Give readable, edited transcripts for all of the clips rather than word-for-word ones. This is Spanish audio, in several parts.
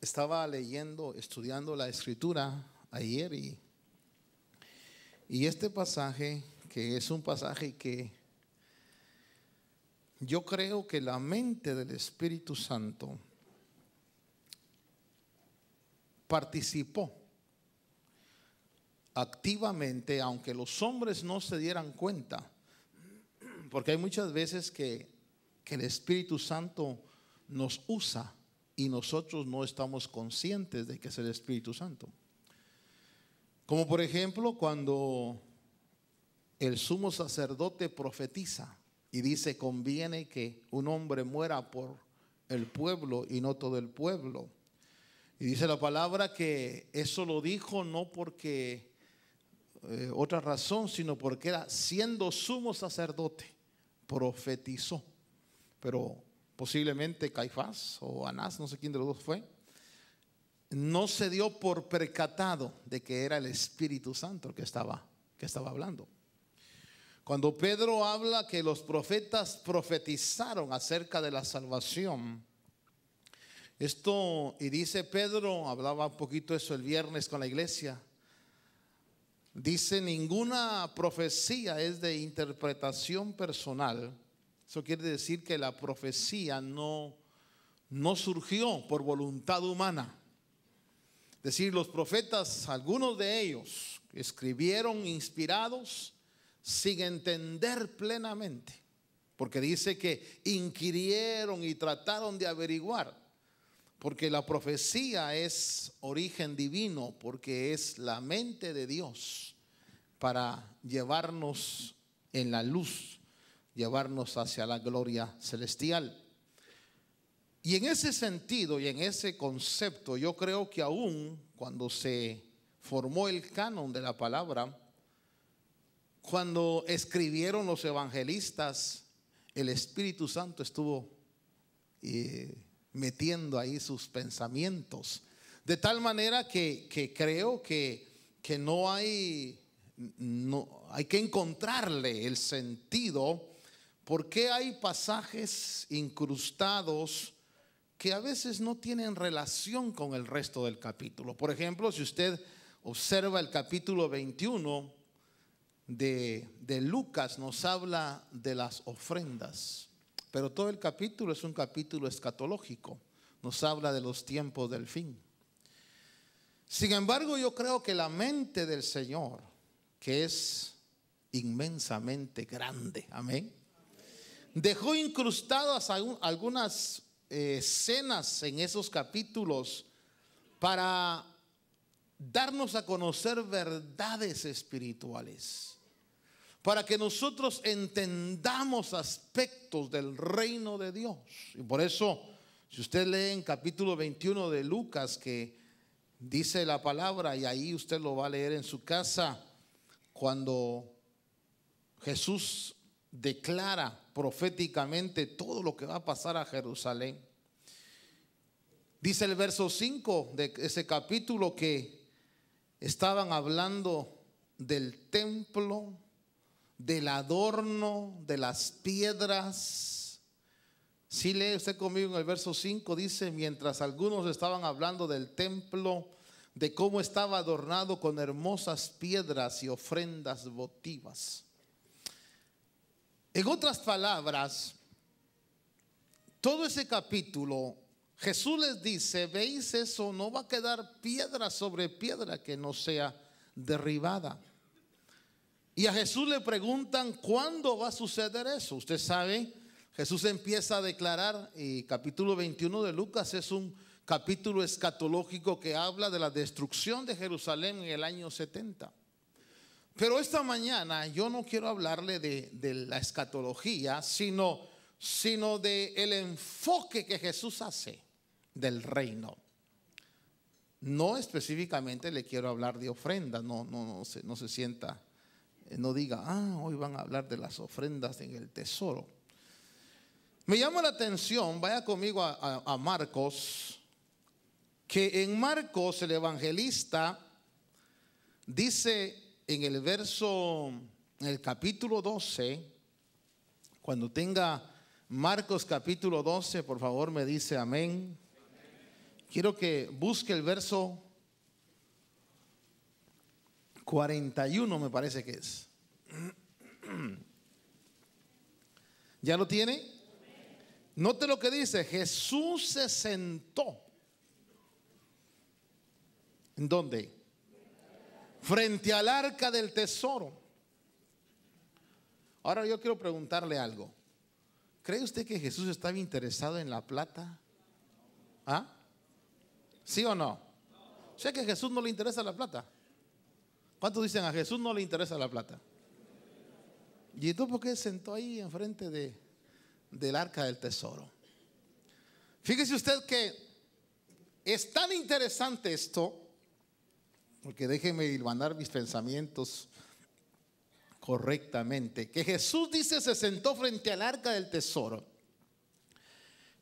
Estaba leyendo, estudiando la escritura ayer y este pasaje, que es un pasaje que yo creo que la mente del Espíritu Santo participó activamente, aunque los hombres no se dieran cuenta, porque hay muchas veces que el Espíritu Santo nos usa y nosotros no estamos conscientes de que es el Espíritu Santo. Como por ejemplo cuando el sumo sacerdote profetiza y dice: conviene que un hombre muera por el pueblo y no todo el pueblo. Y dice la palabra que eso lo dijo no porque otra razón, sino porque era, siendo sumo sacerdote, profetizó. Pero posiblemente Caifás o Anás, no sé quién de los dos fue, no se dio por percatado de que era el Espíritu Santo el que estaba hablando. Cuando Pedro habla que los profetas profetizaron acerca de la salvación, esto, y dice Pedro, hablaba un poquito eso el viernes con la iglesia, dice: ninguna profecía es de interpretación personal. Eso quiere decir que la profecía no surgió por voluntad humana. Es decir, los profetas, algunos de ellos, escribieron inspirados sin entender plenamente, porque dice que inquirieron y trataron de averiguar, porque la profecía es origen divino, porque es la mente de Dios para llevarnos en la luz, llevarnos hacia la gloria celestial. Y en ese sentido y en ese concepto, yo creo que aún cuando se formó el canon de la palabra, cuando escribieron los evangelistas, el Espíritu Santo estuvo metiendo ahí sus pensamientos, de tal manera que creo que no hay que encontrarle el sentido. Porque hay pasajes incrustados que a veces no tienen relación con el resto del capítulo. Por ejemplo, si usted observa el capítulo 21 de Lucas, nos habla de las ofrendas, pero todo el capítulo es un capítulo escatológico, nos habla de los tiempos del fin. Sin embargo, yo creo que la mente del Señor, que es inmensamente grande, amén, dejó incrustadas algunas escenas en esos capítulos para darnos a conocer verdades espirituales, para que nosotros entendamos aspectos del reino de Dios. Y por eso, si usted lee en capítulo 21 de Lucas, que dice la palabra, y ahí usted lo va a leer en su casa, cuando Jesús declara proféticamente todo lo que va a pasar a Jerusalén. Dice el verso 5 de ese capítulo que estaban hablando del templo, del adorno, de las piedras. Si lee usted conmigo en el verso 5, dice: mientras algunos estaban hablando del templo, de cómo estaba adornado con hermosas piedras y ofrendas votivas. En otras palabras, todo ese capítulo, Jesús les dice: ¿veis eso? No va a quedar piedra sobre piedra que no sea derribada. Y a Jesús le preguntan: ¿cuándo va a suceder eso? Usted sabe, Jesús empieza a declarar, y capítulo 21 de Lucas es un capítulo escatológico que habla de la destrucción de Jerusalén en el año 70. Pero esta mañana yo no quiero hablarle de la escatología, sino de el enfoque que Jesús hace del reino. No específicamente le quiero hablar de ofrendas, no se sienta, no diga: hoy van a hablar de las ofrendas en el tesoro. Me llama la atención, vaya conmigo a Marcos, que en Marcos el evangelista dice en el capítulo 12, cuando tenga Marcos capítulo 12, por favor me dice amén. Quiero que busque el verso 41, me parece que es. ¿Ya lo tiene? Note lo que dice: Jesús se sentó. ¿En dónde? Frente al arca del tesoro. Ahora yo quiero preguntarle algo. ¿Cree usted que Jesús estaba interesado en la plata? ¿Ah? ¿Sí o no? O sea que a Jesús no le interesa la plata. ¿Cuántos dicen a Jesús no le interesa la plata? ¿Y entonces por qué se sentó ahí enfrente del arca del tesoro? Fíjese usted que es tan interesante esto, porque déjeme hilvanar mis pensamientos correctamente, que Jesús dice se sentó frente al arca del tesoro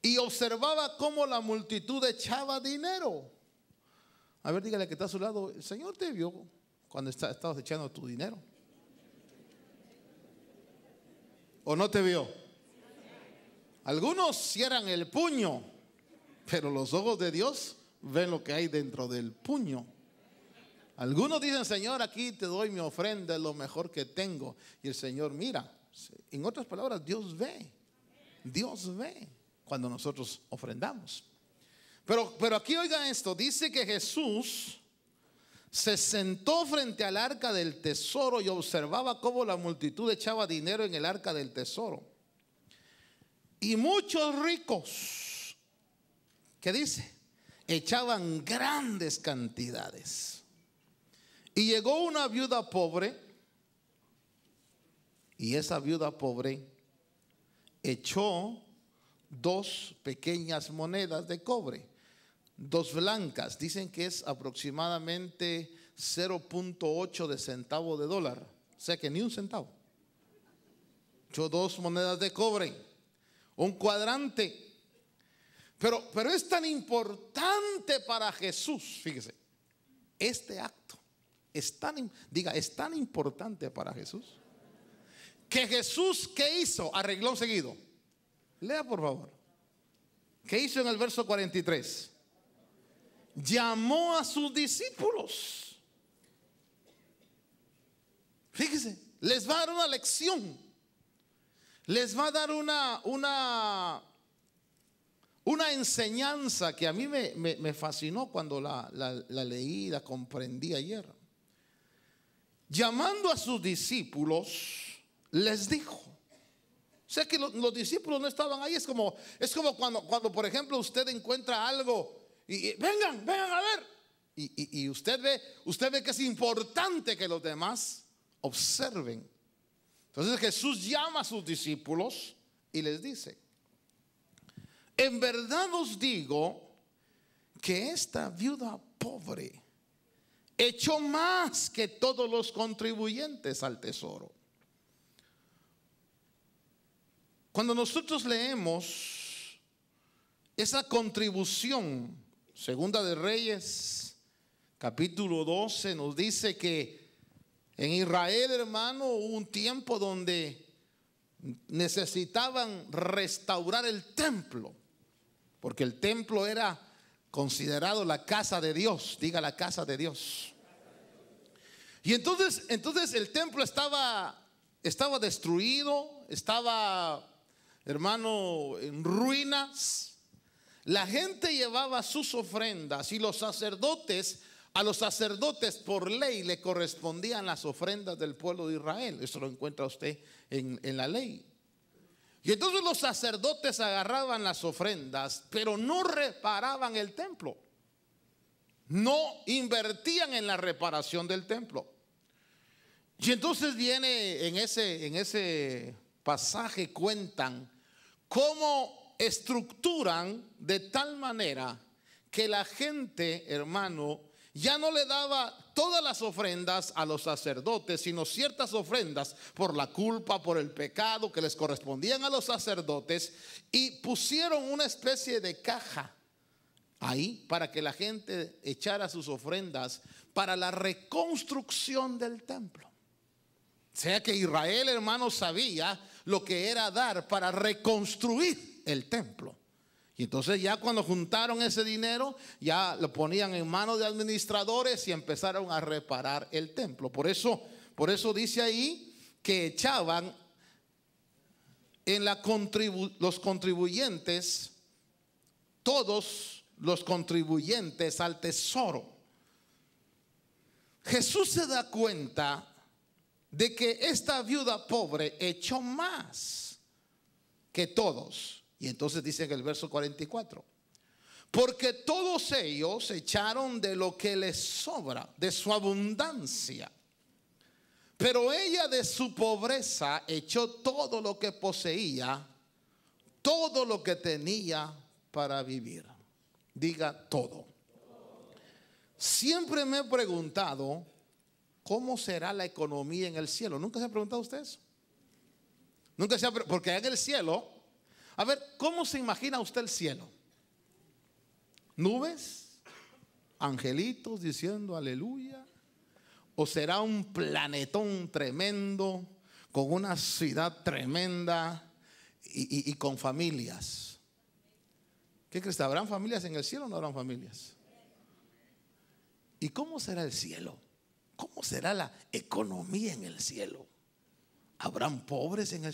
y observaba cómo la multitud echaba dinero. A ver, dígale que está a su lado: el Señor te vio cuando estabas echando tu dinero. ¿O no te vio? Algunos cierran el puño, pero los ojos de Dios ven lo que hay dentro del puño. Algunos dicen: Señor, aquí te doy mi ofrenda, es lo mejor que tengo. Y el Señor mira. En otras palabras, Dios ve. Dios ve cuando nosotros ofrendamos. Pero aquí oiga esto: dice que Jesús se sentó frente al arca del tesoro y observaba cómo la multitud echaba dinero en el arca del tesoro. Y muchos ricos, ¿qué dice? Echaban grandes cantidades. Y llegó una viuda pobre, y esa viuda pobre echó 2 pequeñas monedas de cobre, 2 blancas. Dicen que es aproximadamente 0.8 de centavo de dólar, o sea que ni un centavo. Echó 2 monedas de cobre, un cuadrante. Pero es tan importante para Jesús, fíjese, este acto es tan importante para Jesús, que Jesús, ¿qué hizo? Arregló seguido. Lea por favor. ¿Qué hizo en el verso 43? Llamó a sus discípulos. Fíjese, les va a dar una lección. Les va a dar una enseñanza que a mí me fascinó cuando la leí, la comprendí ayer. Llamando a sus discípulos, les dijo. O sea que los discípulos no estaban ahí. Es como cuando por ejemplo usted encuentra algo y vengan a ver. Y usted ve que es importante que los demás observen. Entonces Jesús llama a sus discípulos y les dice: en verdad os digo que esta viuda pobre echó más que todos los contribuyentes al tesoro. Cuando nosotros leemos esa contribución, Segunda de Reyes, capítulo 12, nos dice que en Israel, hermano, hubo un tiempo donde necesitaban restaurar el templo, porque el templo era considerado la casa de Dios. Diga, la casa de Dios. Y entonces el templo estaba destruido, estaba, hermano, en ruinas. La gente llevaba sus ofrendas y a los sacerdotes por ley le correspondían las ofrendas del pueblo de Israel. Eso lo encuentra usted en la ley. Y entonces los sacerdotes agarraban las ofrendas, pero no reparaban el templo. No invertían en la reparación del templo. Y entonces viene en ese pasaje, cuentan cómo estructuran de tal manera que la gente, hermano, ya no le daba todas las ofrendas a los sacerdotes, sino ciertas ofrendas por la culpa, por el pecado que les correspondían a los sacerdotes, y pusieron una especie de caja ahí para que la gente echara sus ofrendas para la reconstrucción del templo. O sea que Israel, hermano, sabía lo que era dar para reconstruir el templo. Y entonces ya cuando juntaron ese dinero, ya lo ponían en manos de administradores y empezaron a reparar el templo. Por eso dice ahí que echaban en los contribuyentes, todos los contribuyentes al tesoro. Jesús se da cuenta de que esta viuda pobre echó más que todos. Y entonces dice en el verso 44, porque todos ellos echaron de lo que les sobra, de su abundancia, pero ella de su pobreza echó todo lo que poseía, todo lo que tenía para vivir. Diga todo. Siempre me he preguntado cómo será la economía en el cielo. ¿Nunca se ha preguntado usted eso? Nunca se ha preguntado, porque en el cielo, a ver, ¿cómo se imagina usted el cielo? ¿Nubes? ¿Angelitos diciendo aleluya? ¿O será un planetón tremendo con una ciudad tremenda y con familias? ¿Qué crees? ¿Habrán familias en el cielo o no habrán familias? ¿Y cómo será el cielo? ¿Cómo será la economía en el cielo? ¿Habrán pobres en el cielo?